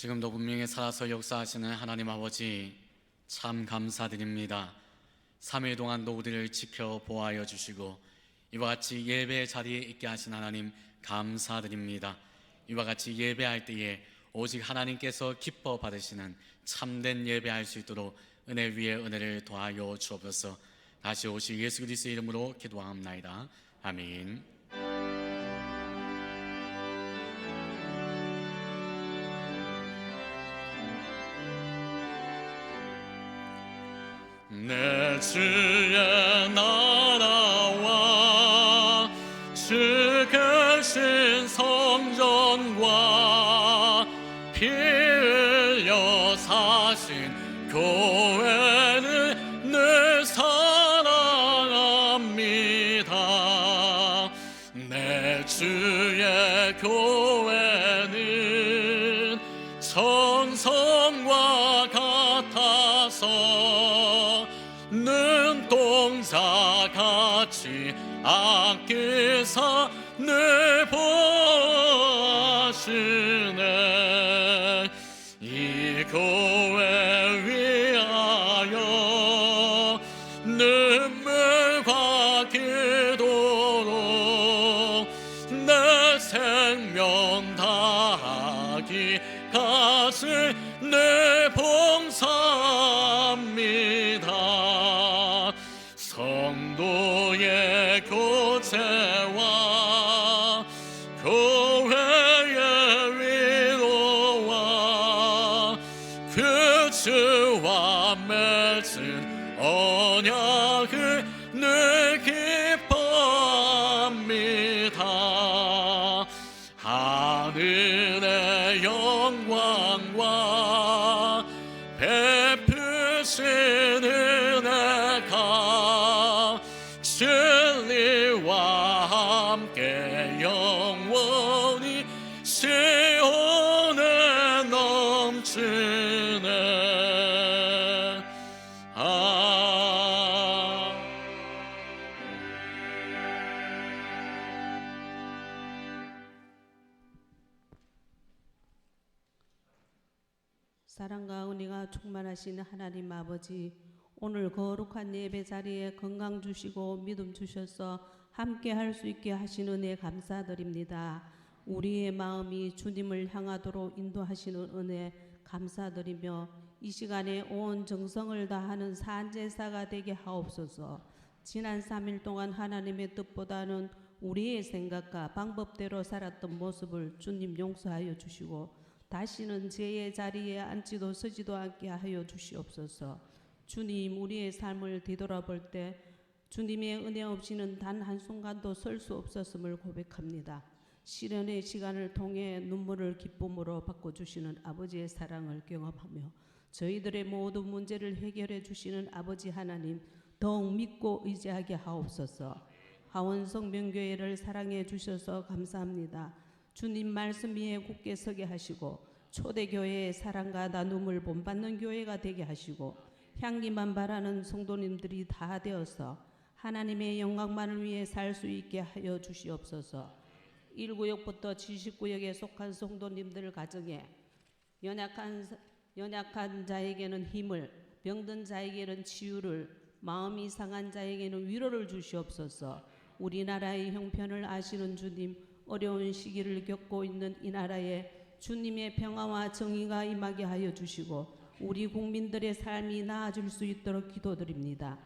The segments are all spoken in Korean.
지금도 분명히 살아서 역사하시는 하나님 아버지, 참 감사드립니다. 3일 동안도 우리를 지켜 보호하여 주시고 이와 같이 예배 자리에 있게 하신 하나님 감사드립니다. 이와 같이 예배할 때에 오직 하나님께서 기뻐 받으시는 참된 예배할 수 있도록 은혜 위에 은혜를 더하여 주옵소서. 다시 오실 예수 그리스도의 이름으로 기도하옵나이다. 아멘. 내 주의 나라와 주 크신 성전과 피 흘려 사신 교회는 늘 사랑합니다. 내 주의 교회는 천성과 같아서 눈동자같이 아끼사 늘 보시네. 이 교회 위하여 눈물과 기도로 내 생명 다하기까지 늘 봉사합니다. 성도의 교제와 교회의 위로와 그 주와 맺은 언약을 늘 기뻐합니다. 하늘의 영광과 베푸신 은혜가 진리와 함께 영원히 시온에 넘치네. 사랑과 은혜가 충만하신 하나님 아버지, 오늘 거룩한 예배 자리에 건강 주시고 믿음 주셔서 함께 할 수 있게 하신 은혜 감사드립니다. 우리의 마음이 주님을 향하도록 인도하시는 은혜 감사드리며 이 시간에 온 정성을 다하는 산제사가 되게 하옵소서. 지난 3일 동안 하나님의 뜻보다는 우리의 생각과 방법대로 살았던 모습을 주님 용서하여 주시고 다시는 죄의 자리에 앉지도 서지도 않게 하여 주시옵소서. 주님, 우리의 삶을 뒤돌아볼 때 주님의 은혜 없이는 단 한순간도 설 수 없었음을 고백합니다. 시련의 시간을 통해 눈물을 기쁨으로 바꿔주시는 아버지의 사랑을 경험하며 저희들의 모든 문제를 해결해 주시는 아버지 하나님 더욱 믿고 의지하게 하옵소서. 하원성명교회를 사랑해 주셔서 감사합니다. 주님 말씀 위에 굳게 서게 하시고 초대교회의 사랑과 나눔을 본받는 교회가 되게 하시고 향기만 바라는 성도님들이 다 되어서 하나님의 영광만을 위해 살 수 있게 하여 주시옵소서. 1구역부터 70구역에 속한 성도님들 가정에 연약한 자에게는 힘을, 병든 자에게는 치유를, 마음이 상한 자에게는 위로를 주시옵소서. 우리나라의 형편을 아시는 주님, 어려운 시기를 겪고 있는 이 나라에 주님의 평화와 정의가 임하게 하여 주시고 우리 국민들의 삶이 나아질 수 있도록 기도드립니다.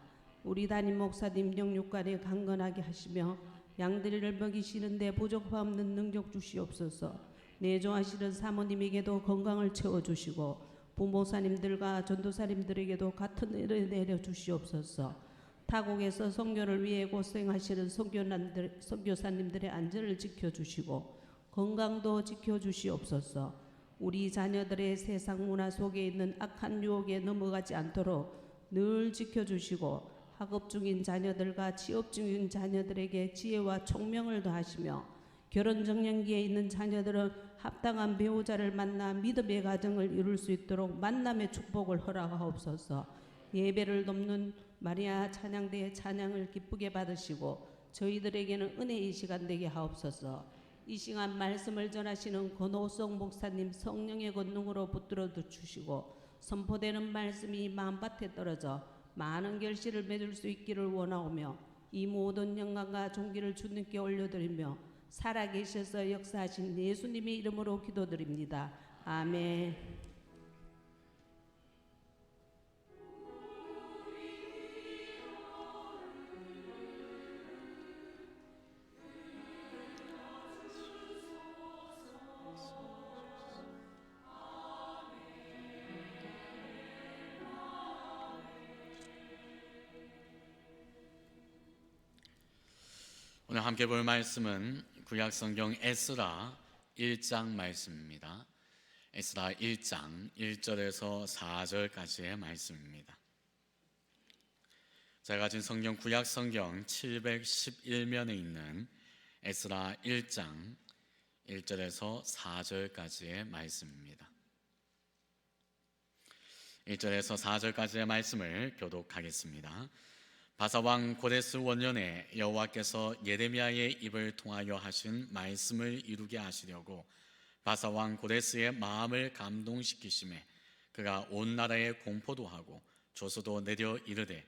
우리 담임 목사님 영육간에 강건하게 하시며 양들을 먹이시는데 부족함 없는 능력 주시옵소서. 내조하시는 사모님에게도 건강을 채워주시고 부모사님들과 전도사님들에게도 같은 은혜를 내려주시옵소서. 타국에서 선교를 위해 고생하시는 선교사님들의 안전을 지켜주시고 건강도 지켜주시옵소서. 우리 자녀들의 세상 문화 속에 있는 악한 유혹에 넘어가지 않도록 늘 지켜주시고 학업 중인 자녀들과 취업 중인 자녀들에게 지혜와 총명을 더하시며 결혼 정년기에 있는 자녀들은 합당한 배우자를 만나 믿음의 가정을 이룰 수 있도록 만남의 축복을 허락하옵소서. 예배를 돕는 마리아 찬양대의 찬양을 기쁘게 받으시고 저희들에게는 은혜의 시간 되게 하옵소서. 이 시간 말씀을 전하시는 권호성 목사님 성령의 권능으로 붙들어 주시고 선포되는 말씀이 마음밭에 떨어져 많은 결실을 맺을 수 있기를 원하오며 이 모든 영광과 존귀를 주님께 올려드리며 살아계셔서 역사하신 예수님의 이름으로 기도드립니다. 아멘. 오늘 함께 볼 말씀은 구약성경 에스라 1장 말씀입니다. 에스라 1장 1절에서 4절까지의 말씀입니다. 제가 가진 성경 구약성경 711면에 있는 에스라 1장 1절에서 4절까지의 말씀입니다. 1절에서 4절까지의 말씀을 교독하겠습니다. 바사왕 고레스 원년에 여호와께서 예레미야의 입을 통하여 하신 말씀을 이루게 하시려고 바사왕 고레스의 마음을 감동시키심에 그가 온 나라에 공포도 하고 조서도 내려 이르되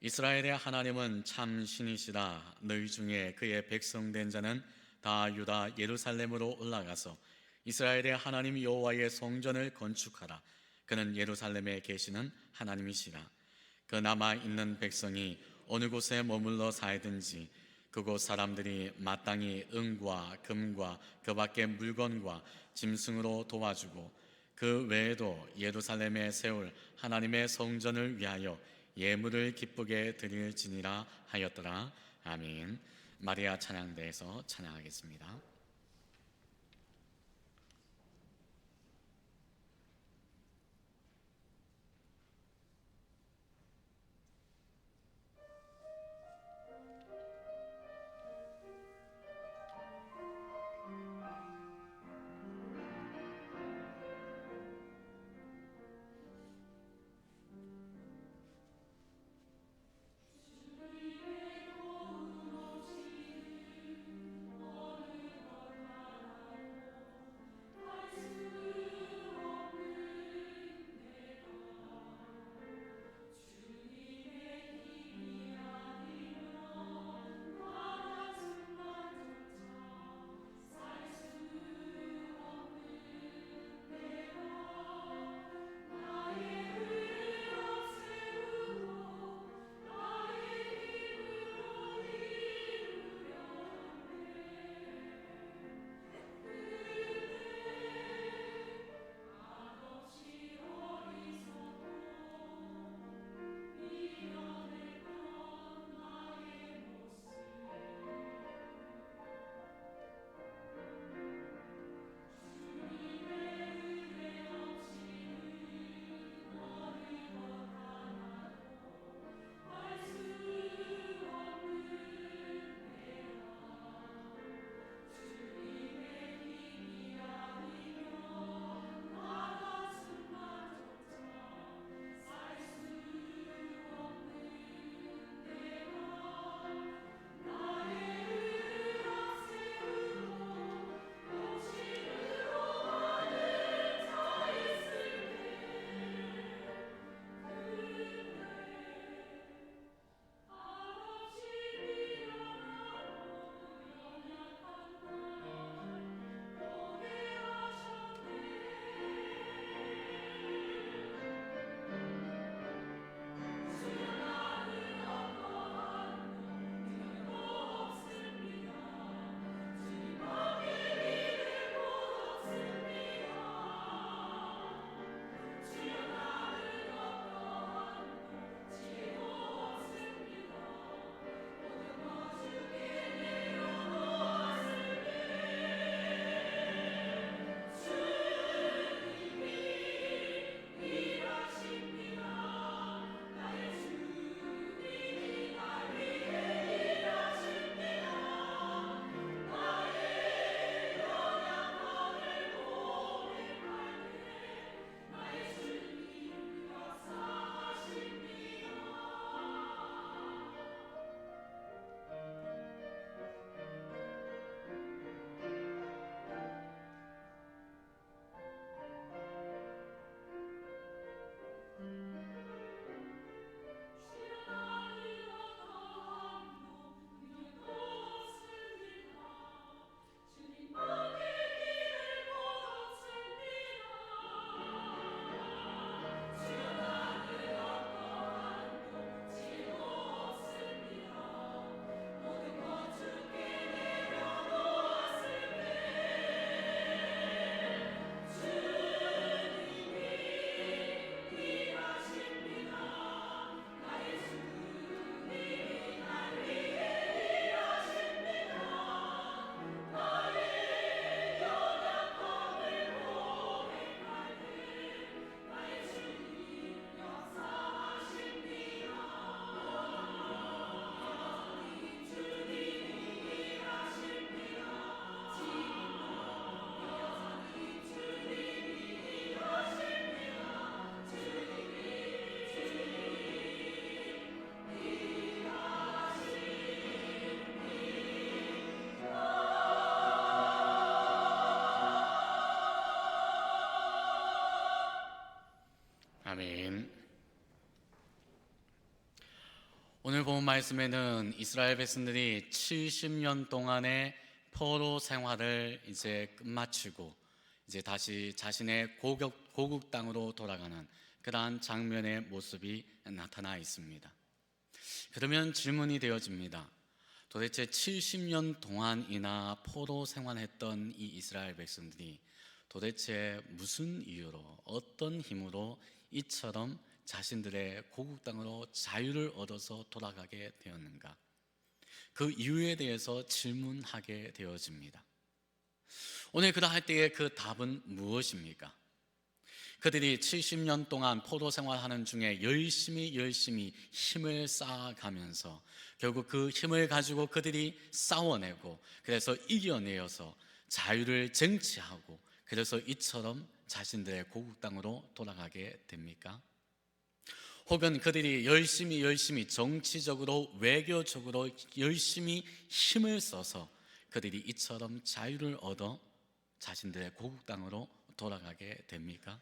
이스라엘의 하나님은 참 신이시다. 너희 중에 그의 백성 된 자는 다 유다 예루살렘으로 올라가서 이스라엘의 하나님 여호와의 성전을 건축하라. 그는 예루살렘에 계시는 하나님이시라. 그 남아 있는 백성이 어느 곳에 머물러 살든지 그곳 사람들이 마땅히 은과 금과 그 밖의 물건과 짐승으로 도와주고 그 외에도 예루살렘에 세울 하나님의 성전을 위하여 예물을 기쁘게 드릴지니라 하였더라. 아멘. 마리아 찬양대에서 찬양하겠습니다. 오늘 본 말씀에는 이스라엘 백성들이 70년 동안의 포로 생활을 이제 끝마치고 이제 다시 자신의 고국 땅으로 돌아가는 그러한 장면의 모습이 나타나 있습니다. 그러면 질문이 되어집니다. 도대체 70년 동안이나 포로 생활했던 이 이스라엘 백성들이 도대체 무슨 이유로, 어떤 힘으로 이처럼 자신들의 고국 땅으로 자유를 얻어서 돌아가게 되었는가? 그 이유에 대해서 질문하게 되어집니다. 오늘 그러할 때의 그 답은 무엇입니까? 그들이 70년 동안 포로 생활하는 중에 열심히 힘을 쌓아가면서 결국 그 힘을 가지고 그들이 싸워내고 그래서 이겨내어서 자유를 쟁취하고 그래서 이처럼 자신들의 고국 땅으로 돌아가게 됩니까? 혹은 그들이 열심히 정치적으로 외교적으로 열심히 힘을 써서 그들이 이처럼 자유를 얻어 자신들의 고국 땅으로 돌아가게 됩니까?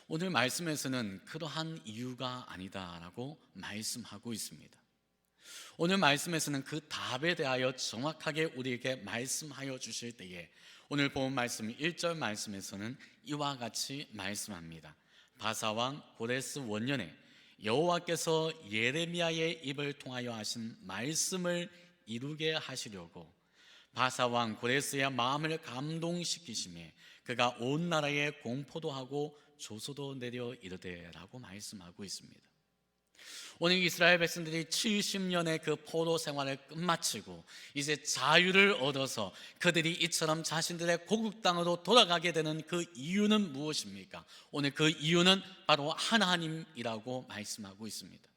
오늘 말씀에서는 그러한 이유가 아니다라고 말씀하고 있습니다. 오늘 말씀에서는 그 답에 대하여 정확하게 우리에게 말씀하여 주실 때에 오늘 본 말씀 1절 말씀에서는 이와 같이 말씀합니다. 바사왕 고레스 원년에 여호와께서 예레미야의 입을 통하여 하신 말씀을 이루게 하시려고 바사왕 고레스의 마음을 감동시키시매 그가 온 나라에 공포도 하고 조소도 내려 이르되라고 말씀하고 있습니다. 오늘 이스라엘 백성들이 70년의 그 포로 생활을 끝마치고 이제 자유를 얻어서 그들이 이처럼 자신들의 고국 땅으로 돌아가게 되는 그 이유는 무엇입니까? 오늘 그 이유는 바로 하나님이라고 말씀하고 있습니다.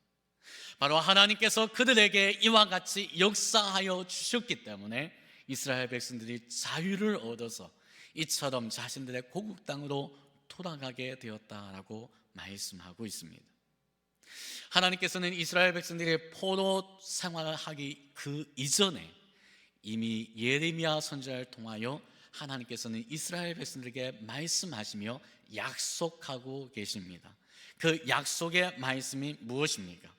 바로 하나님께서 그들에게 이와 같이 역사하여 주셨기 때문에 이스라엘 백성들이 자유를 얻어서 이처럼 자신들의 고국 땅으로 돌아가게 되었다라고 말씀하고 있습니다. 하나님께서는 이스라엘 백성들이 포로 생활을 하기 그 이전에 이미 예레미야 선지자를 통하여 하나님께서는 이스라엘 백성들에게 말씀하시며 약속하고 계십니다. 그 약속의 말씀이 무엇입니까?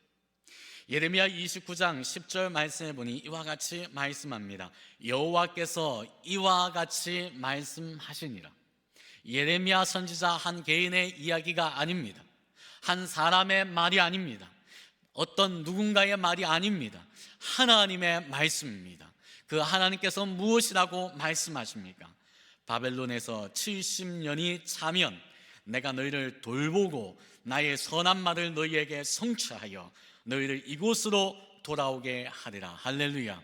예레미야 29장 10절 말씀에 보니 이와 같이 말씀합니다. 여호와께서 이와 같이 말씀하시니라. 예레미야 선지자 한 개인의 이야기가 아닙니다. 한 사람의 말이 아닙니다. 어떤 누군가의 말이 아닙니다. 하나님의 말씀입니다. 그 하나님께서 무엇이라고 말씀하십니까? 바벨론에서 70년이 차면 내가 너희를 돌보고 나의 선한 말을 너희에게 성취하여 너희를 이곳으로 돌아오게 하리라. 할렐루야.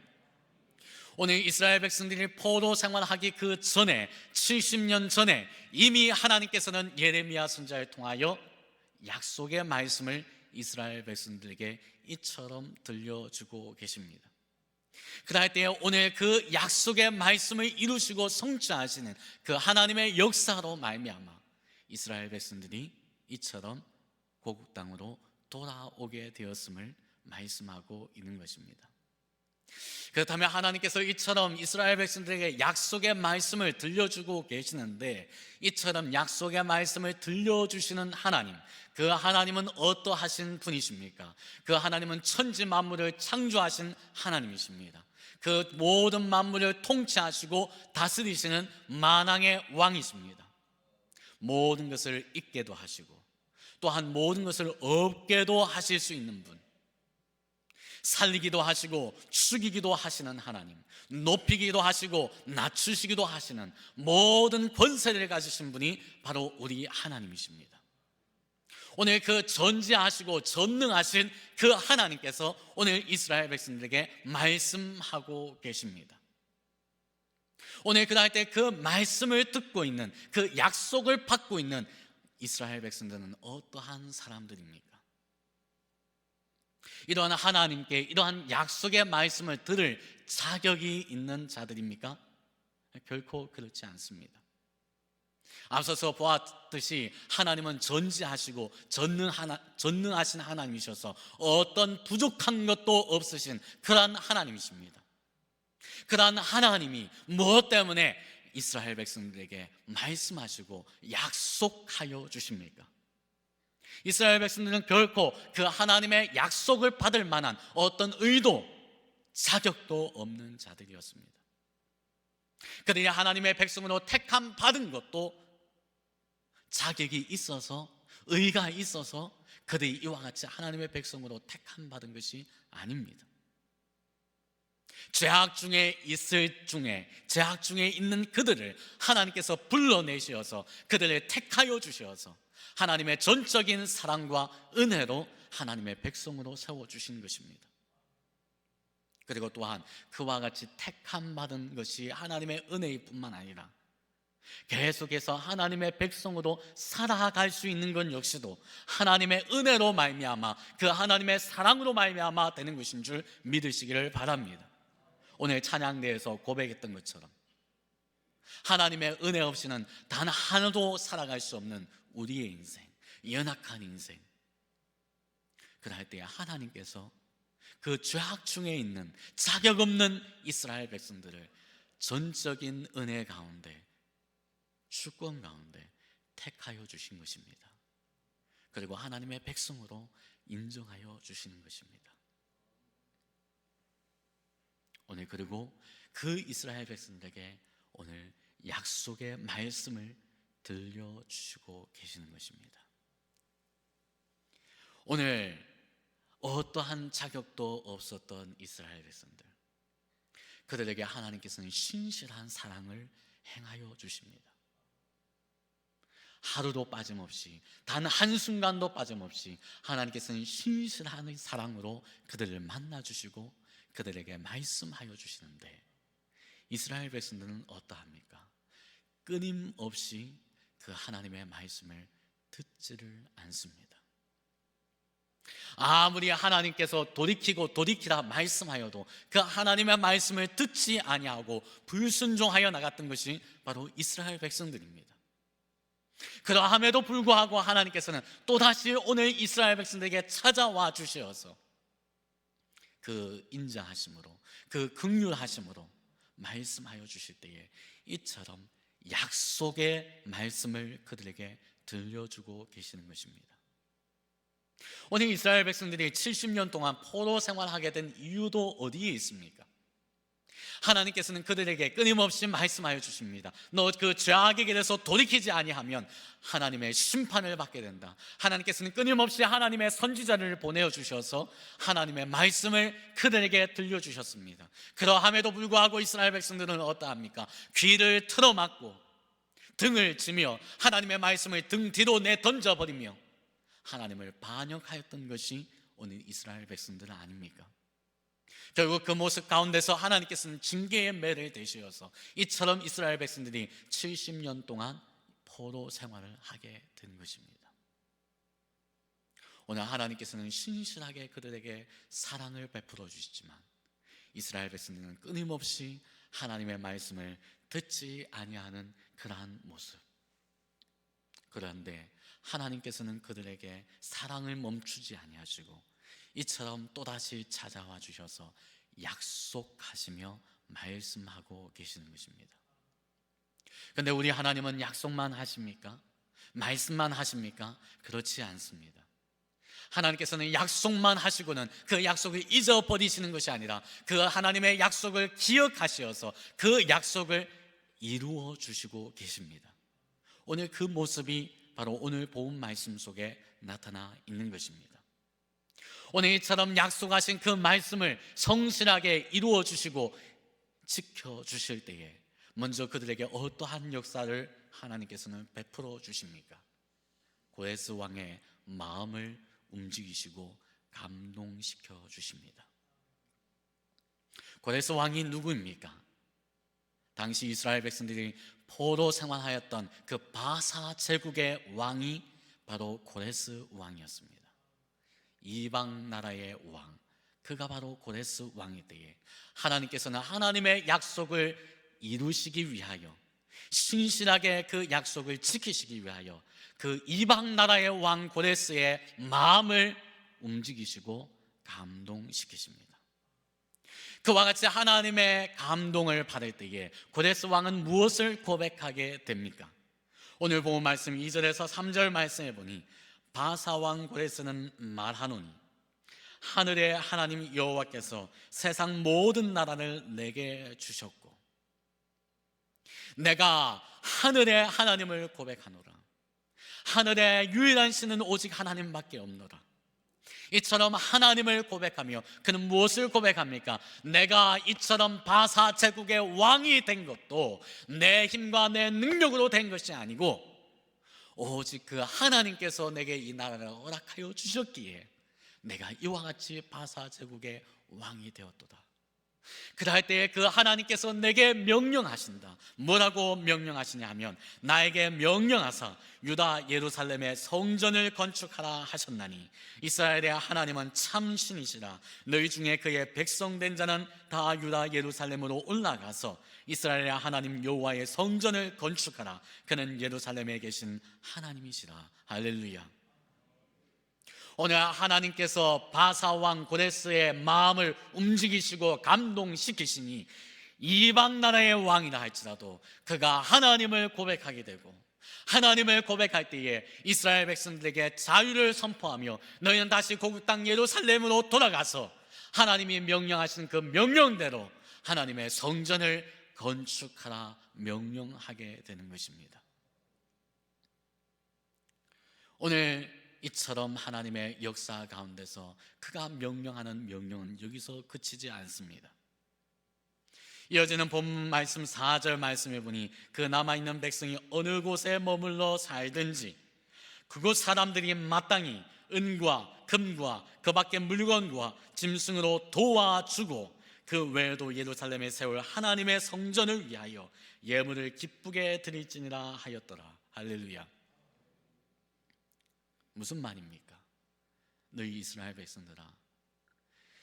오늘 이스라엘 백성들이 포로 생활하기 그 전에 70년 전에 이미 하나님께서는 예레미야 선지자를 통하여 약속의 말씀을 이스라엘 백성들에게 이처럼 들려주고 계십니다. 그럴 때에 오늘 그 약속의 말씀을 이루시고 성취하시는 그 하나님의 역사로 말미암아 이스라엘 백성들이 이처럼 고국 땅으로 돌아오게 되었음을 말씀하고 있는 것입니다. 그렇다면 하나님께서 이처럼 이스라엘 백성들에게 약속의 말씀을 들려주고 계시는데 이처럼 약속의 말씀을 들려주시는 하나님, 그 하나님은 어떠하신 분이십니까? 그 하나님은 천지 만물을 창조하신 하나님이십니다. 그 모든 만물을 통치하시고 다스리시는 만왕의 왕이십니다. 모든 것을 있게도 하시고 또한 모든 것을 없게도 하실 수 있는 분, 살리기도 하시고 죽이기도 하시는 하나님, 높이기도 하시고 낮추시기도 하시는 모든 권세를 가지신 분이 바로 우리 하나님이십니다. 오늘 그 전지하시고 전능하신 그 하나님께서 오늘 이스라엘 백성들에게 말씀하고 계십니다. 오늘 그날 때 그 말씀을 듣고 있는, 그 약속을 받고 있는 이스라엘 백성들은 어떠한 사람들입니까? 이러한 하나님께 이러한 약속의 말씀을 들을 자격이 있는 자들입니까? 결코 그렇지 않습니다. 앞서서 보았듯이 하나님은 전지하시고 전능하신 하나님이셔서 어떤 부족한 것도 없으신 그러한 하나님이십니다. 그러한 하나님이 무엇 때문에 이스라엘 백성들에게 말씀하시고 약속하여 주십니까? 이스라엘 백성들은 결코 그 하나님의 약속을 받을 만한 어떤 의도, 자격도 없는 자들이었습니다. 그들이 하나님의 백성으로 택함 받은 것도 자격이 있어서, 의가 있어서 그들이 이와 같이 하나님의 백성으로 택함 받은 것이 아닙니다. 죄악 중에 있는 그들을 하나님께서 불러내셔서 그들을 택하여 주셔서 하나님의 전적인 사랑과 은혜로 하나님의 백성으로 세워주신 것입니다. 그리고 또한 그와 같이 택함 받은 것이 하나님의 은혜일 뿐만 아니라 계속해서 하나님의 백성으로 살아갈 수 있는 것 역시도 하나님의 은혜로 말미암아, 그 하나님의 사랑으로 말미암아 되는 것인 줄 믿으시기를 바랍니다. 오늘 찬양대에서 고백했던 것처럼 하나님의 은혜 없이는 단 하나도 살아갈 수 없는 우리의 인생, 연약한 인생, 그럴 때에 하나님께서 그 죄악 중에 있는 자격 없는 이스라엘 백성들을 전적인 은혜 가운데, 주권 가운데 택하여 주신 것입니다. 그리고 하나님의 백성으로 인정하여 주시는 것입니다. 오늘 그리고 그 이스라엘 백성들에게 오늘 약속의 말씀을 들려주시고 계시는 것입니다. 오늘 어떠한 자격도 없었던 이스라엘 백성들, 그들에게 하나님께서는 신실한 사랑을 행하여 주십니다. 하루도 빠짐없이, 단 한순간도 빠짐없이 하나님께서는 신실한 사랑으로 그들을 만나주시고 그들에게 말씀하여 주시는데, 이스라엘 백성들은 어떠합니까? 끊임없이 그 하나님의 말씀을 듣지를 않습니다. 아무리 하나님께서 돌이키라 말씀하여도 그 하나님의 말씀을 듣지 아니하고 불순종하여 나갔던 것이 바로 이스라엘 백성들입니다. 그러함에도 불구하고 하나님께서는 또다시 오늘 이스라엘 백성들에게 찾아와 주셔서 그 인자하심으로, 그 긍휼하심으로 말씀하여 주실 때에 이처럼 약속의 말씀을 그들에게 들려주고 계시는 것입니다. 오늘 이스라엘 백성들이 70년 동안 포로 생활하게 된 이유도 어디에 있습니까? 하나님께서는 그들에게 끊임없이 말씀하여 주십니다. 너 그 죄악의 길에서 돌이키지 아니하면 하나님의 심판을 받게 된다. 하나님께서는 끊임없이 하나님의 선지자를 보내어 주셔서 하나님의 말씀을 그들에게 들려주셨습니다. 그러함에도 불구하고 이스라엘 백성들은 어떠합니까? 귀를 틀어막고 등을 지며 하나님의 말씀을 등 뒤로 내던져버리며 하나님을 반역하였던 것이 오늘 이스라엘 백성들 아닙니까? 결국 그 모습 가운데서 하나님께서는 징계의 매를 대시어서 이처럼 이스라엘 백성들이 70년 동안 포로 생활을 하게 된 것입니다. 오늘 하나님께서는 신실하게 그들에게 사랑을 베풀어 주시지만 이스라엘 백성들은 끊임없이 하나님의 말씀을 듣지 아니하는 그러한 모습. 그런데 하나님께서는 그들에게 사랑을 멈추지 아니하시고 이처럼 또다시 찾아와 주셔서 약속하시며 말씀하고 계시는 것입니다. 그런데 우리 하나님은 약속만 하십니까? 말씀만 하십니까? 그렇지 않습니다. 하나님께서는 약속만 하시고는 그 약속을 잊어버리시는 것이 아니라 그 하나님의 약속을 기억하시어서 그 약속을 이루어 주시고 계십니다. 오늘 그 모습이 바로 오늘 본 말씀 속에 나타나 있는 것입니다. 오늘 이처럼 약속하신 그 말씀을 성실하게 이루어 주시고 지켜 주실 때에 먼저 그들에게 어떠한 역사를 하나님께서는 베풀어 주십니까? 고레스 왕의 마음을 움직이시고 감동시켜 주십니다. 고레스 왕이 누구입니까? 당시 이스라엘 백성들이 포로 생활하였던 그 바사 제국의 왕이 바로 고레스 왕이었습니다. 이방 나라의 왕, 그가 바로 고레스 왕일 때에 하나님께서는 하나님의 약속을 이루시기 위하여, 신실하게 그 약속을 지키시기 위하여 그 이방 나라의 왕 고레스의 마음을 움직이시고 감동시키십니다. 그와 같이 하나님의 감동을 받을 때에 고레스 왕은 무엇을 고백하게 됩니까? 오늘 본 말씀 2절에서 3절 말씀에 보니 바사왕 고레스는 말하노니 하늘의 하나님 여호와께서 세상 모든 나라를 내게 주셨고 내가 하늘의 하나님을 고백하노라. 하늘의 유일한 신은 오직 하나님밖에 없노라. 이처럼 하나님을 고백하며 그는 무엇을 고백합니까? 내가 이처럼 바사 제국의 왕이 된 것도 내 힘과 내 능력으로 된 것이 아니고 오직 그 하나님께서 내게 이 나라를 허락하여 주셨기에 내가 이와 같이 바사 제국의 왕이 되었도다. 그럴 때에 그 하나님께서 내게 명령하신다. 뭐라고 명령하시냐 하면 나에게 명령하사 유다 예루살렘의 성전을 건축하라 하셨나니 이스라엘의 하나님은 참 신이시라. 너희 중에 그의 백성된 자는 다 유다 예루살렘으로 올라가서 이스라엘의 하나님 여호와의 성전을 건축하라. 그는 예루살렘에 계신 하나님이시라. 할렐루야. 오늘 하나님께서 바사왕 고레스의 마음을 움직이시고 감동시키시니 이방 나라의 왕이라 할지라도 그가 하나님을 고백하게 되고 하나님을 고백할 때에 이스라엘 백성들에게 자유를 선포하며 너희는 다시 고국 땅 예루살렘으로 돌아가서 하나님이 명령하신 그 명령대로 하나님의 성전을 건축하라 명령하게 되는 것입니다. 오늘 이처럼 하나님의 역사 가운데서 그가 명령하는 명령은 여기서 그치지 않습니다. 이어지는 본 말씀 4절 말씀에 보니 그 남아있는 백성이 어느 곳에 머물러 살든지 그곳 사람들이 마땅히 은과 금과 그 밖의 물건과 짐승으로 도와주고 그 외에도 예루살렘에 세울 하나님의 성전을 위하여 예물을 기쁘게 드릴지니라 하였더라. 할렐루야. 무슨 말입니까? 너희 이스라엘 백성들아,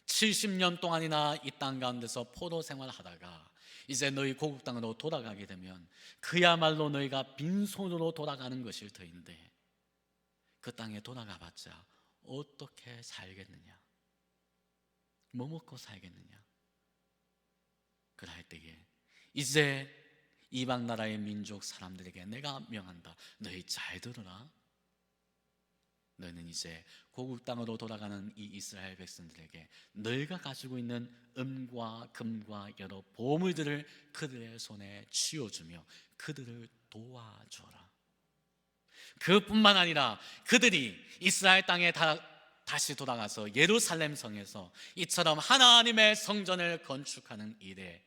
70년 동안이나 이 땅 가운데서 포로 생활하다가 이제 너희 고국 땅으로 돌아가게 되면 그야말로 너희가 빈손으로 돌아가는 것일 터인데 그 땅에 돌아가 봤자 어떻게 살겠느냐? 뭐 먹고 살겠느냐? 그럴 때에 이제 이방 나라의 민족 사람들에게 내가 명한다. 너희 잘 들으라. 너희는 이제 고국 땅으로 돌아가는 이 이스라엘 백성들에게 너희가 가지고 있는 은과 금과 여러 보물들을 그들의 손에 쥐어주며 그들을 도와줘라. 그뿐만 아니라 그들이 이스라엘 땅에 다시 돌아가서 예루살렘 성에서 이처럼 하나님의 성전을 건축하는 일에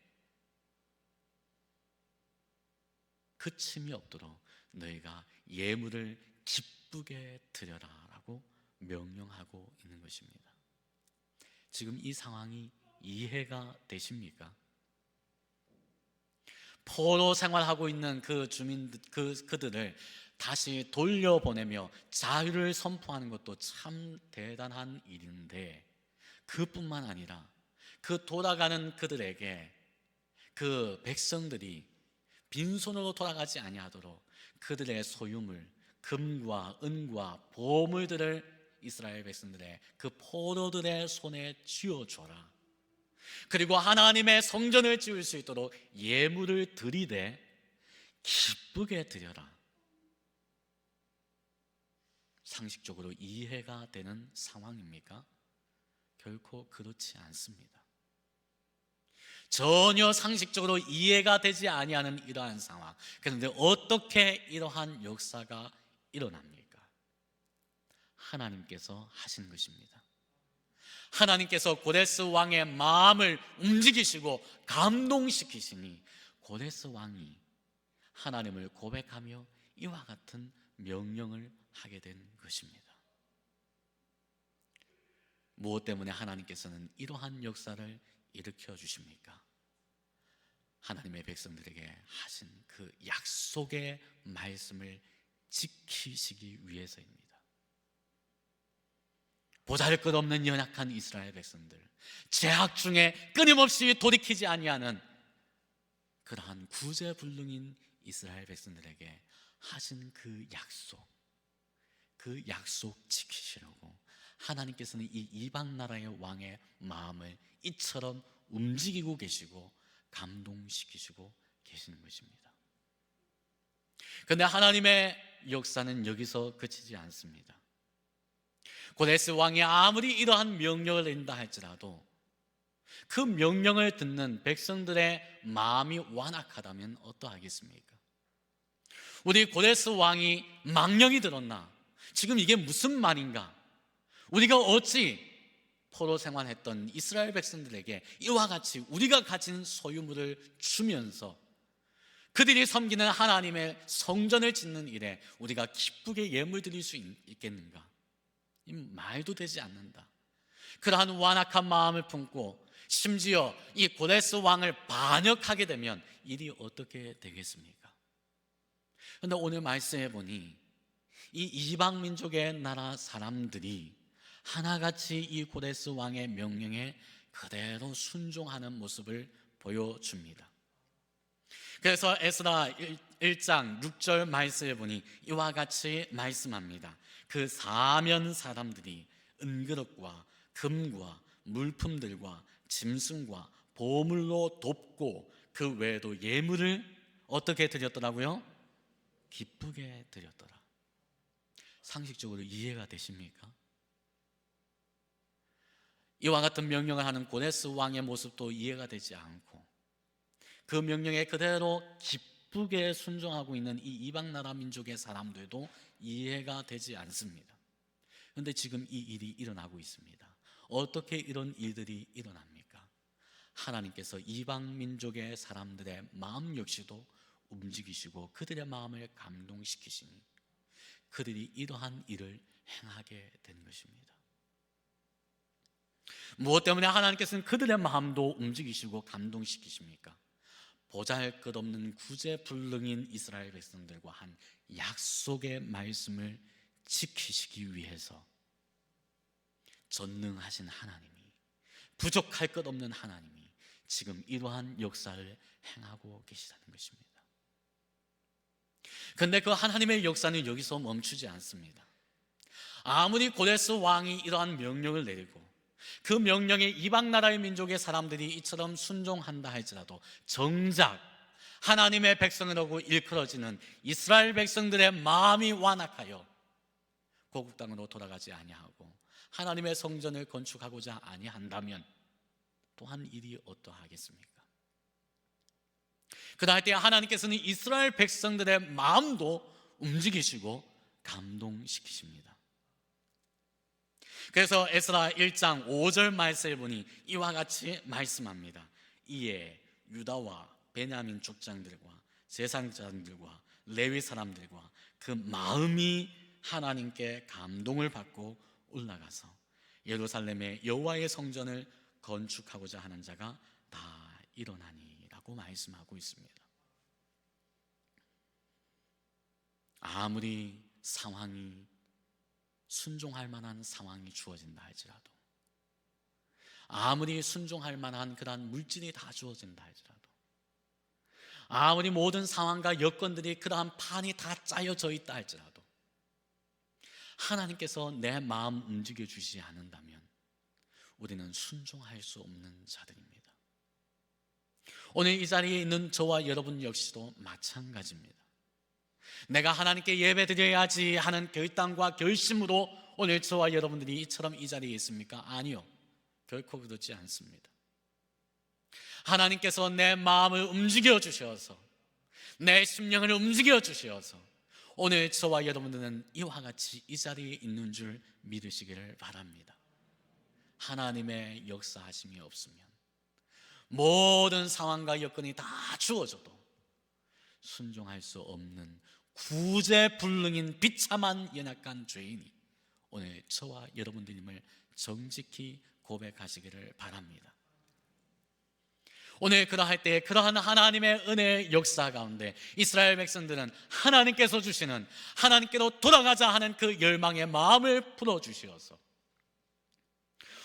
그침이 없도록 너희가 예물을 기쁘게 드려라라고 명령하고 있는 것입니다. 지금 이 상황이 이해가 되십니까? 포로 생활하고 있는 그 주민들, 그들을 다시 돌려보내며 자유를 선포하는 것도 참 대단한 일인데 그뿐만 아니라 그 돌아가는 그들에게 그 백성들이 빈손으로 돌아가지 아니하도록 그들의 소유물 금과 은과 보물들을 이스라엘 백성들의 그 포로들의 손에 쥐어줘라. 그리고 하나님의 성전을 지을 수 있도록 예물을 드리되 기쁘게 드려라. 상식적으로 이해가 되는 상황입니까? 결코 그렇지 않습니다. 전혀 상식적으로 이해가 되지 아니하는 이러한 상황. 그런데 어떻게 이러한 역사가 일어납니까? 하나님께서 하신 것입니다. 하나님께서 고레스 왕의 마음을 움직이시고 감동시키시니 고레스 왕이 하나님을 고백하며 이와 같은 명령을 하게 된 것입니다. 무엇 때문에 하나님께서는 이러한 역사를 일으켜 주십니까? 하나님의 백성들에게 하신 그 약속의 말씀을 지키시기 위해서입니다. 보잘것없는 연약한 이스라엘 백성들, 죄악 중에 끊임없이 돌이키지 아니하는 그러한 구제불능인 이스라엘 백성들에게 하신 그 약속 지키시려고 하나님께서는 이 이방 나라의 왕의 마음을 이처럼 움직이고 계시고 감동시키시고 계시는 것입니다. 그런데 하나님의 역사는 여기서 그치지 않습니다. 고레스 왕이 아무리 이러한 명령을 내린다 할지라도 그 명령을 듣는 백성들의 마음이 완악하다면 어떠하겠습니까? 우리 고레스 왕이 망령이 들었나? 지금 이게 무슨 말인가? 우리가 어찌 포로 생활했던 이스라엘 백성들에게 이와 같이 우리가 가진 소유물을 주면서 그들이 섬기는 하나님의 성전을 짓는 일에 우리가 기쁘게 예물 드릴 수 있겠는가? 이 말도 되지 않는다. 그러한 완악한 마음을 품고 심지어 이 고레스 왕을 반역하게 되면 일이 어떻게 되겠습니까? 그런데 오늘 말씀해 보니 이 이방 민족의 나라 사람들이 하나같이 이 고레스 왕의 명령에 그대로 순종하는 모습을 보여줍니다. 그래서 에스라 1장 6절 말씀에 보니 이와 같이 말씀합니다. 그 사면 사람들이 은그릇과 금과 물품들과 짐승과 보물로 돕고 그 외에도 예물을 어떻게 드렸더라고요? 기쁘게 드렸더라. 상식적으로 이해가 되십니까? 이와 같은 명령을 하는 고레스 왕의 모습도 이해가 되지 않고 그 명령에 그대로 기쁘게 순종하고 있는 이 이방 나라 민족의 사람들도 이해가 되지 않습니다. 그런데 지금 이 일이 일어나고 있습니다. 어떻게 이런 일들이 일어납니까? 하나님께서 이방 민족의 사람들의 마음 역시도 움직이시고 그들의 마음을 감동시키시니 그들이 이러한 일을 행하게 된 것입니다. 무엇 때문에 하나님께서는 그들의 마음도 움직이시고 감동시키십니까? 보잘것없는 구제불능인 이스라엘 백성들과 한 약속의 말씀을 지키시기 위해서 전능하신 하나님이, 부족할 것 없는 하나님이 지금 이러한 역사를 행하고 계시다는 것입니다. 그런데 그 하나님의 역사는 여기서 멈추지 않습니다. 아무리 고레스 왕이 이러한 명령을 내리고 그 명령에 이방 나라의 민족의 사람들이 이처럼 순종한다 할지라도 정작 하나님의 백성이라고 일컬어지는 이스라엘 백성들의 마음이 완악하여 고국 땅으로 돌아가지 아니하고 하나님의 성전을 건축하고자 아니한다면 또한 일이 어떠하겠습니까? 그럴 때 하나님께서는 이스라엘 백성들의 마음도 움직이시고 감동시키십니다. 그래서 에스라 1장 5절 말씀을 보니 이와 같이 말씀합니다. 이에 유다와 베냐민 족장들과 제사장들과 레위 사람들과 그 마음이 하나님께 감동을 받고 올라가서 예루살렘의 여호와의 성전을 건축하고자 하는 자가 다 일어나니라고 말씀하고 있습니다. 아무리 상황이 순종할 만한 상황이 주어진다 할지라도, 아무리 순종할 만한 그러한 물질이 다 주어진다 할지라도, 아무리 모든 상황과 여건들이 그러한 판이 다 짜여져 있다 할지라도 하나님께서 내 마음 움직여 주시지 않는다면 우리는 순종할 수 없는 자들입니다. 오늘 이 자리에 있는 저와 여러분 역시도 마찬가지입니다. 내가 하나님께 예배드려야지 하는 결단과 결심으로 오늘 저와 여러분들이 이처럼 이 자리에 있습니까? 아니요, 결코 그렇지 않습니다. 하나님께서 내 마음을 움직여 주셔서, 내 심령을 움직여 주셔서 오늘 저와 여러분들은 이와 같이 이 자리에 있는 줄 믿으시기를 바랍니다. 하나님의 역사하심이 없으면 모든 상황과 여건이 다 주어져도 순종할 수 없는 구제불능인 비참한 연약한 죄인이 오늘 저와 여러분들임을 정직히 고백하시기를 바랍니다. 오늘 그러할 때 그러한 하나님의 은혜의 역사 가운데 이스라엘 백성들은 하나님께서 주시는, 하나님께로 돌아가자 하는 그 열망의 마음을 풀어주시어서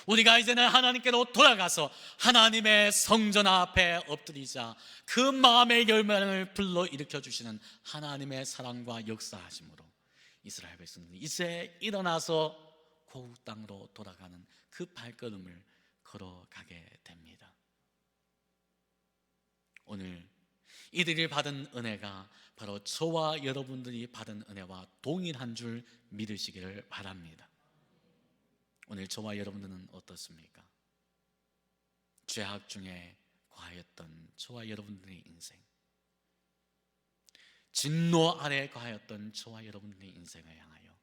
우리가 이제는 하나님께로 돌아가서 하나님의 성전 앞에 엎드리자 그 마음의 열망을 불러일으켜 주시는 하나님의 사랑과 역사하심으로 이스라엘 백성들이 이제 일어나서 고국 땅으로 돌아가는 그 발걸음을 걸어가게 됩니다. 오늘 이들이 받은 은혜가 바로 저와 여러분들이 받은 은혜와 동일한 줄 믿으시기를 바랍니다. 오늘 저와 여러분들은 어떻습니까? 죄악 중에 거하였던 저와 여러분들의 인생, 진노 아래 거하였던 저와 여러분들의 인생을 향하여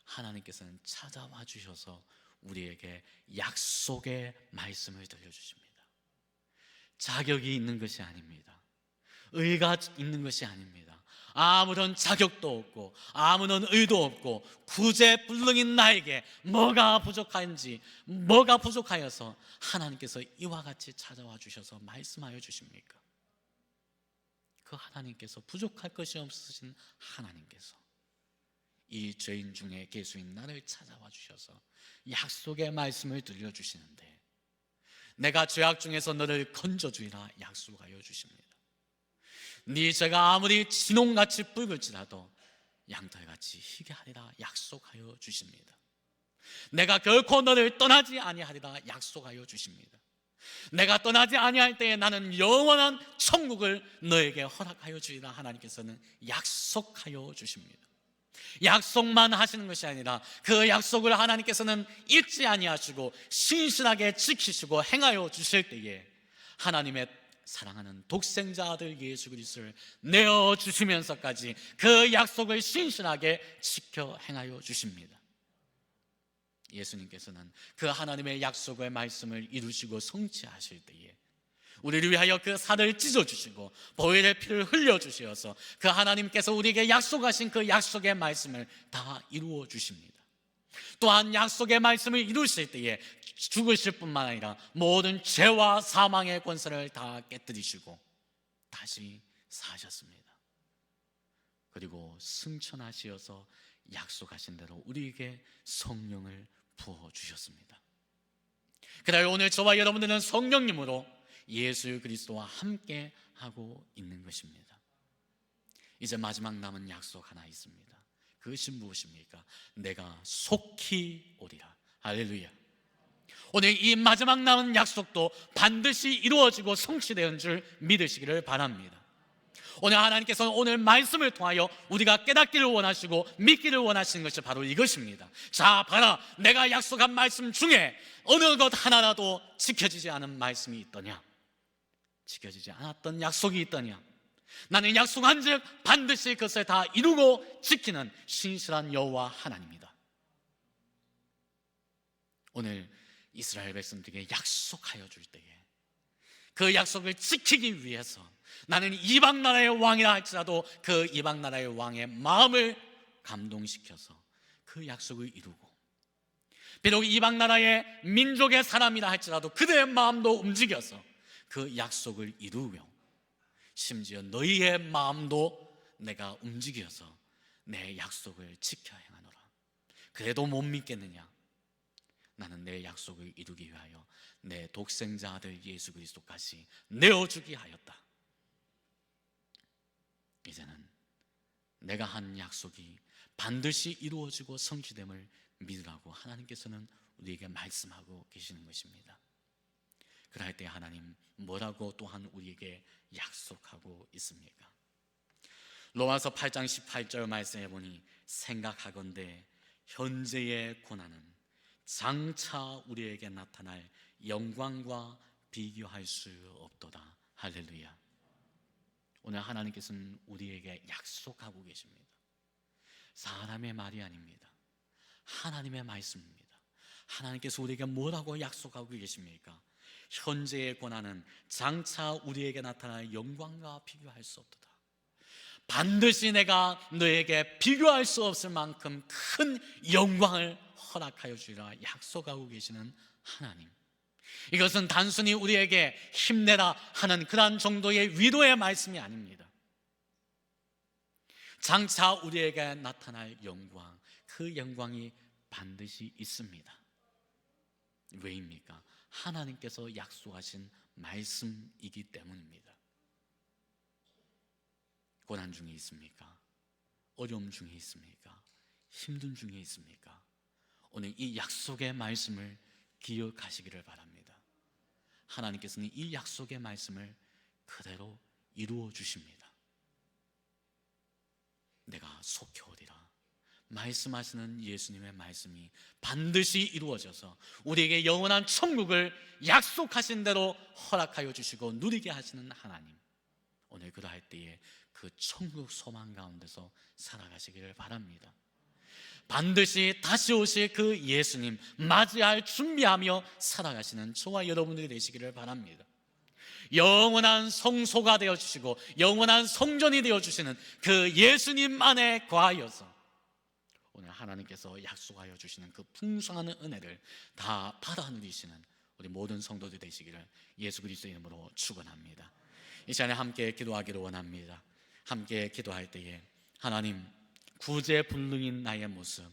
하나님께서는 찾아와 주셔서 우리에게 약속의 말씀을 들려주십니다. 자격이 있는 것이 아닙니다. 의가 있는 것이 아닙니다. 아무런 자격도 없고 아무런 의도 없고 구제불능인 나에게 뭐가 부족한지, 뭐가 부족하여서 하나님께서 이와 같이 찾아와 주셔서 말씀하여 주십니까? 그 하나님께서, 부족할 것이 없으신 하나님께서 이 죄인 중에 개수인 나를 찾아와 주셔서 약속의 말씀을 들려주시는데, 내가 죄악 중에서 너를 건져주리라 약속하여 주십니다. 네 죄가 아무리 진홍같이 붉을지라도 양털같이 희게 하리라 약속하여 주십니다. 내가 결코 너를 떠나지 아니하리라 약속하여 주십니다. 내가 떠나지 아니할 때에 나는 영원한 천국을 너에게 허락하여 주리라 하나님께서는 약속하여 주십니다. 약속만 하시는 것이 아니라 그 약속을 하나님께서는 잊지 아니하시고 신실하게 지키시고 행하여 주실 때에 하나님의 사랑하는 독생자 아들 예수 그리스도를 내어주시면서까지 그 약속을 신실하게 지켜 행하여 주십니다. 예수님께서는 그 하나님의 약속의 말씀을 이루시고 성취하실 때에 우리를 위하여 그 살을 찢어주시고 보혈의 피를 흘려주셔서 그 하나님께서 우리에게 약속하신 그 약속의 말씀을 다 이루어 주십니다. 또한 약속의 말씀을 이루실 때에 죽으실 뿐만 아니라 모든 죄와 사망의 권세를 다 깨뜨리시고 다시 사셨습니다. 그리고 승천하시어서 약속하신 대로 우리에게 성령을 부어주셨습니다. 그날 오늘 저와 여러분들은 성령님으로 예수 그리스도와 함께 하고 있는 것입니다. 이제 마지막 남은 약속 하나 있습니다. 그것이 무엇입니까? 내가 속히 오리라. 할렐루야. 오늘 이 마지막 남은 약속도 반드시 이루어지고 성취되는 줄 믿으시기를 바랍니다. 오늘 하나님께서는 오늘 말씀을 통하여 우리가 깨닫기를 원하시고 믿기를 원하시는 것이 바로 이것입니다. 자, 봐라, 내가 약속한 말씀 중에 어느 것 하나라도 지켜지지 않은 말씀이 있더냐, 지켜지지 않았던 약속이 있더냐, 나는 약속한 즉 반드시 그것을 다 이루고 지키는 신실한 여호와 하나님이다. 오늘 이스라엘 백성들에게 약속하여 줄 때에 그 약속을 지키기 위해서 나는 이방 나라의 왕이라 할지라도 그 이방 나라의 왕의 마음을 감동시켜서 그 약속을 이루고, 비록 이방 나라의 민족의 사람이라 할지라도 그들의 마음도 움직여서 그 약속을 이루며, 심지어 너희의 마음도 내가 움직여서 내 약속을 지켜 행하노라. 그래도 못 믿겠느냐? 나는 내 약속을 이루기 위하여 내 독생자 아들 예수 그리스도까지 내어주기 하였다. 이제는 내가 한 약속이 반드시 이루어지고 성취됨을 믿으라고 하나님께서는 우리에게 말씀하고 계시는 것입니다. 그럴 때 하나님 뭐라고 또한 우리에게 약속하고 있습니까? 로마서 8장 18절 말씀해 보니 생각하건대 현재의 고난은 장차 우리에게 나타날 영광과 비교할 수 없도다. 할렐루야. 오늘 하나님께서는 우리에게 약속하고 계십니다. 사람의 말이 아닙니다. 하나님의 말씀입니다. 하나님께서 우리에게 뭐라고 약속하고 계십니까? 현재의 고난은 장차 우리에게 나타날 영광과 비교할 수 없도다. 반드시 내가 너에게 비교할 수 없을 만큼 큰 영광을 허락하여 주리라 약속하고 계시는 하나님, 이것은 단순히 우리에게 힘내라 하는 그러한 정도의 위로의 말씀이 아닙니다. 장차 우리에게 나타날 영광, 그 영광이 반드시 있습니다. 왜입니까? 하나님께서 약속하신 말씀이기 때문입니다. 고난 중에 있습니까? 어려움 중에 있습니까? 힘든 중에 있습니까? 오늘 이 약속의 말씀을 기억하시기를 바랍니다. 하나님께서는 이 약속의 말씀을 그대로 이루어 주십니다. 내가 속히 오리라, 말씀하시는 예수님의 말씀이 반드시 이루어져서 우리에게 영원한 천국을 약속하신 대로 허락하여 주시고 누리게 하시는 하나님, 오늘 그러할 때에 그 천국 소망 가운데서 살아가시기를 바랍니다. 반드시 다시 오실 그 예수님 맞이할 준비하며 살아가시는 저와 여러분들이 되시기를 바랍니다. 영원한 성소가 되어주시고 영원한 성전이 되어주시는 그 예수님 안에 거하여서 오늘 하나님께서 약속하여 주시는 그 풍성한 은혜를 다 받아 누리시는 우리 모든 성도들 되시기를 예수 그리스도의 이름으로 축원합니다. 이 시간에 함께 기도하기를 원합니다. 함께 기도할 때에 하나님, 구제불능인 나의 모습,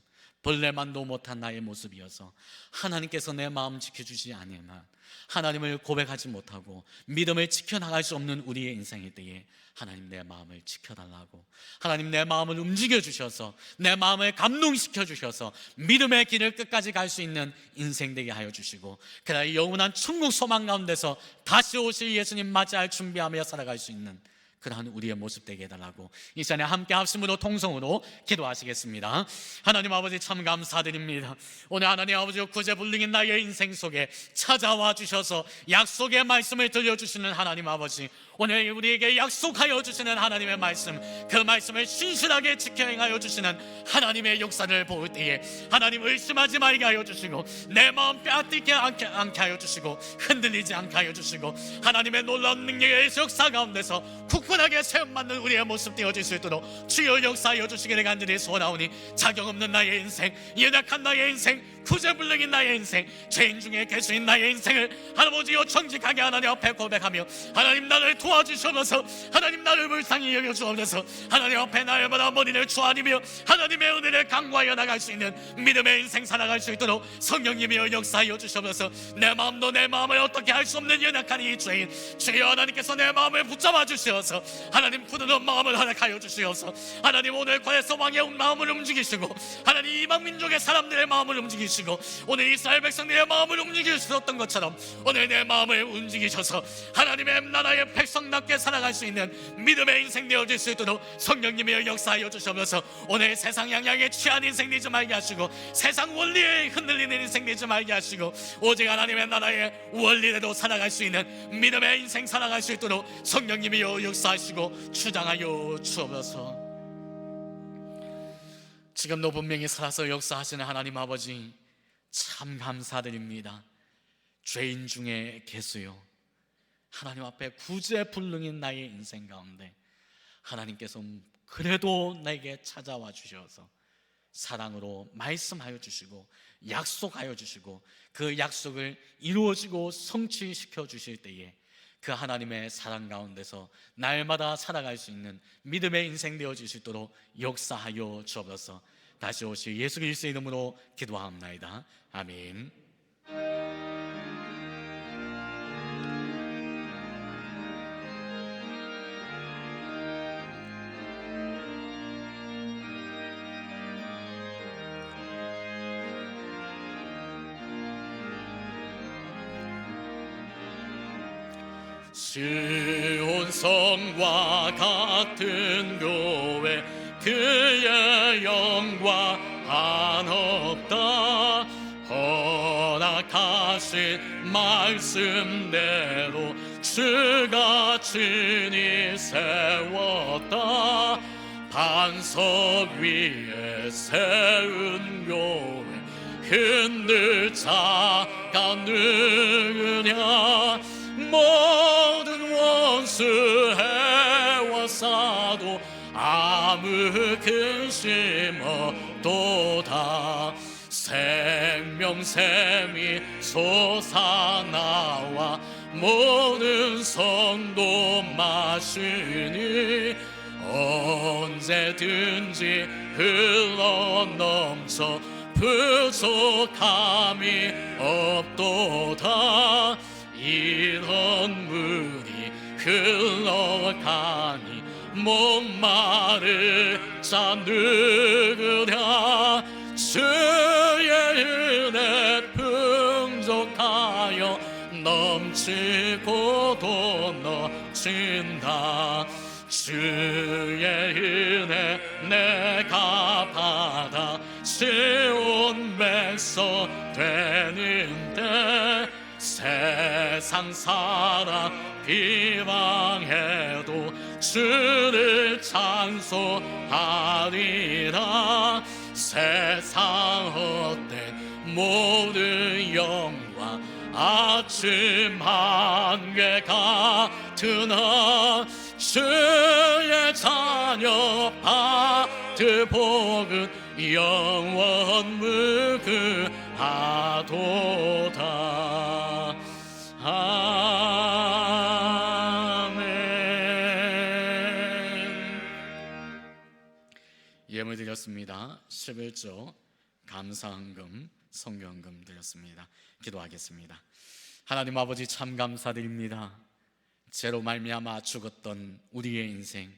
벌레만도 못한 나의 모습이어서 하나님께서 내 마음 지켜주지 않으면 하나님을 고백하지 못하고 믿음을 지켜나갈 수 없는 우리의 인생일 때에 하나님, 내 마음을 지켜달라고, 하나님 내 마음을 움직여 주셔서 내 마음을 감동시켜 주셔서 믿음의 길을 끝까지 갈 수 있는 인생 되게 하여 주시고, 그날 영원한 천국 소망 가운데서 다시 오실 예수님 맞이할 준비하며 살아갈 수 있는 그러한 우리의 모습 되게 해달라고 이 시간에 함께 합심으로 통성으로 기도하시겠습니다. 하나님 아버지, 참 감사드립니다. 오늘 하나님 아버지, 구제불능인 나의 인생 속에 찾아와 주셔서 약속의 말씀을 들려주시는 하나님 아버지, 오늘 우리에게 약속하여 주시는 하나님의 말씀, 그 말씀을 신실하게 지켜 행하여 주시는 하나님의 역사를 볼 때에 하나님, 의심하지 말게 하여 주시고 내 마음 빼앗기지 않게 하여 주시고 흔들리지 않게 하여 주시고 하나님의 놀라운 능력의 역사 가운데서 굳건하게 세움받는 우리의 모습 되어질 수 있도록 주여 역사하여 주시기를 간절히 소원하오니, 자격 없는 나의 인생, 연약한 나의 인생, 구제불능인 나의 인생, 죄인 중에 괴수인 나의 인생을 아버지여 정직하게 하나님 앞에 고백하며 하나님, 나를 도와주시옵소서. 하나님, 나를 불쌍히 여겨주옵소서. 하나님 앞에 날마다 머리를 조아리며 하나님의 은혜를 강구하여 나갈 수 있는 믿음의 인생 살아갈 수 있도록 성령님이여 역사하여 주시옵소서. 내 마음도 내 마음을 어떻게 할 수 없는 연약한 이 죄인, 주여 하나님께서 내 마음을 붙잡아 주시어서 하나님, 부드러운 마음을 허락하여 주시옵소서. 하나님, 오늘 과에서 왕의 마음을 움직이시고 하나님, 이방 민족의 사람들의 마음을 움직이시고 오늘 이스라엘 백성들의 마음을 움직이셨던 것처럼 오늘 내 마음을 움직이셔서 하나님의 나라의 백성답게 살아갈 수 있는 믿음의 인생 되어질 수 있도록 성령님의 역사하여 주시면서 오늘 세상 양양에 취한 인생 되지 말게 하시고 세상 원리에 흔들리는 인생 되지 말게 하시고 오직 하나님의 나라의 원리대로 살아갈 수 있는 믿음의 인생 살아갈 수 있도록 성령님이 역사하시고 주장하여 주옵소서. 지금도 분명히 살아서 역사하시는 하나님 아버지, 참 감사드립니다. 죄인 중에 계수요, 하나님 앞에 구제불능인 나의 인생 가운데 하나님께서 그래도 나에게 찾아와 주셔서 사랑으로 말씀하여 주시고 약속하여 주시고 그 약속을 이루어지고 성취시켜 주실 때에 그 하나님의 사랑 가운데서 날마다 살아갈 수 있는 믿음의 인생 되어질 수 있도록 역사하여 주옵소서. 다시 오실 예수 그리스도의 이름으로 기도하옵나이다. 아멘. 시온성과 같은 교회, 그의 영광 한없다. 허락하신 말씀대로 주가 친히 세웠다. 반석 위에 세운 교회, 흔들 자가 누구냐. 모든 원수 해워싸도 아무 근심 없도다. 생명샘이 솟아나와 모든 성도 마시니 언제든지 흘러넘쳐 부족함이 없도다. 이런 물이 흘러가니 목마를 자 누구랴. 주의 은혜 풍족하여 넘치고도 넘친다. 주의 은혜 내가 받아 쉬운 백성 되는데 세상 사람 비방해도 주를 찬송하리라. 세상 헛된 모든 영광 아침 한개 같으나 주의 자녀 받을 복은 영원 무궁하도다. 아멘. 예물 드렸습니다. 11조 감사헌금, 성경헌금 드렸습니다. 기도하겠습니다. 하나님 아버지, 참 감사드립니다. 죄로 말미암아 죽었던 우리의 인생,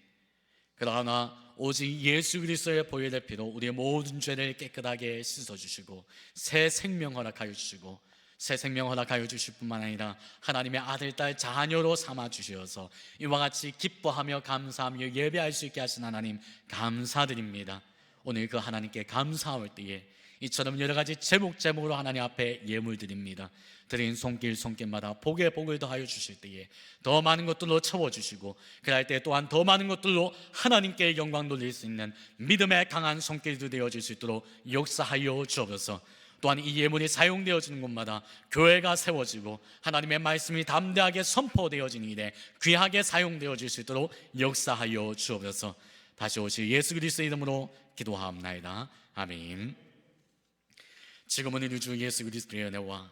그러나 오직 예수 그리스도의 보혈의 피로 우리의 모든 죄를 깨끗하게 씻어주시고 새 생명 허락하여 주시고, 새 생명 허락하여 주실 뿐만 아니라 하나님의 아들, 딸, 자녀로 삼아 주셔서 이와 같이 기뻐하며 감사하며 예배할 수 있게 하신 하나님 감사드립니다. 오늘 그 하나님께 감사할 때에 이처럼 여러 가지 제목으로 하나님 앞에 예물 드립니다. 드린 손길마다 복에 복을 더하여 주실 때에 더 많은 것들로 채워주시고, 그럴 때 또한 더 많은 것들로 하나님께 영광 돌릴 수 있는 믿음의 강한 손길도 되어질 수 있도록 역사하여 주옵소서. 또한 이 예물이 사용되어지는 곳마다 교회가 세워지고 하나님의 말씀이 담대하게 선포되어지는 일에 귀하게 사용되어질 수 있도록 역사하여 주옵소서. 다시 오실 예수 그리스도의 이름으로 기도하옵나이다. 아멘. 지금은 우리 주 예수 그리스도의 은혜와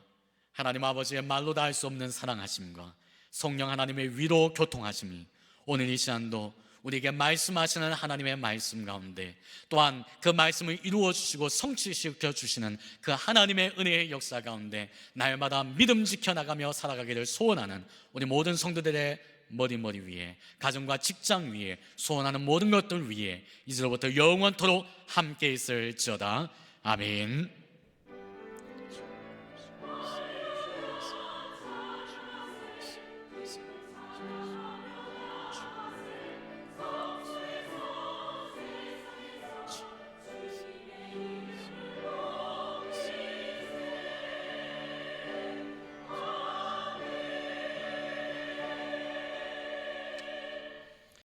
하나님 아버지의 말로 다 할 수 없는 사랑하심과 성령 하나님의 위로 교통하심이 오늘 이 시간도 우리에게 말씀하시는 하나님의 말씀 가운데, 또한 그 말씀을 이루어 주시고 성취시켜 주시는 그 하나님의 은혜의 역사 가운데 날마다 믿음 지켜나가며 살아가기를 소원하는 우리 모든 성도들의 머리 위에, 가정과 직장 위에, 소원하는 모든 것들 위에 이제로부터 영원토록 함께 있을지어다. 아멘.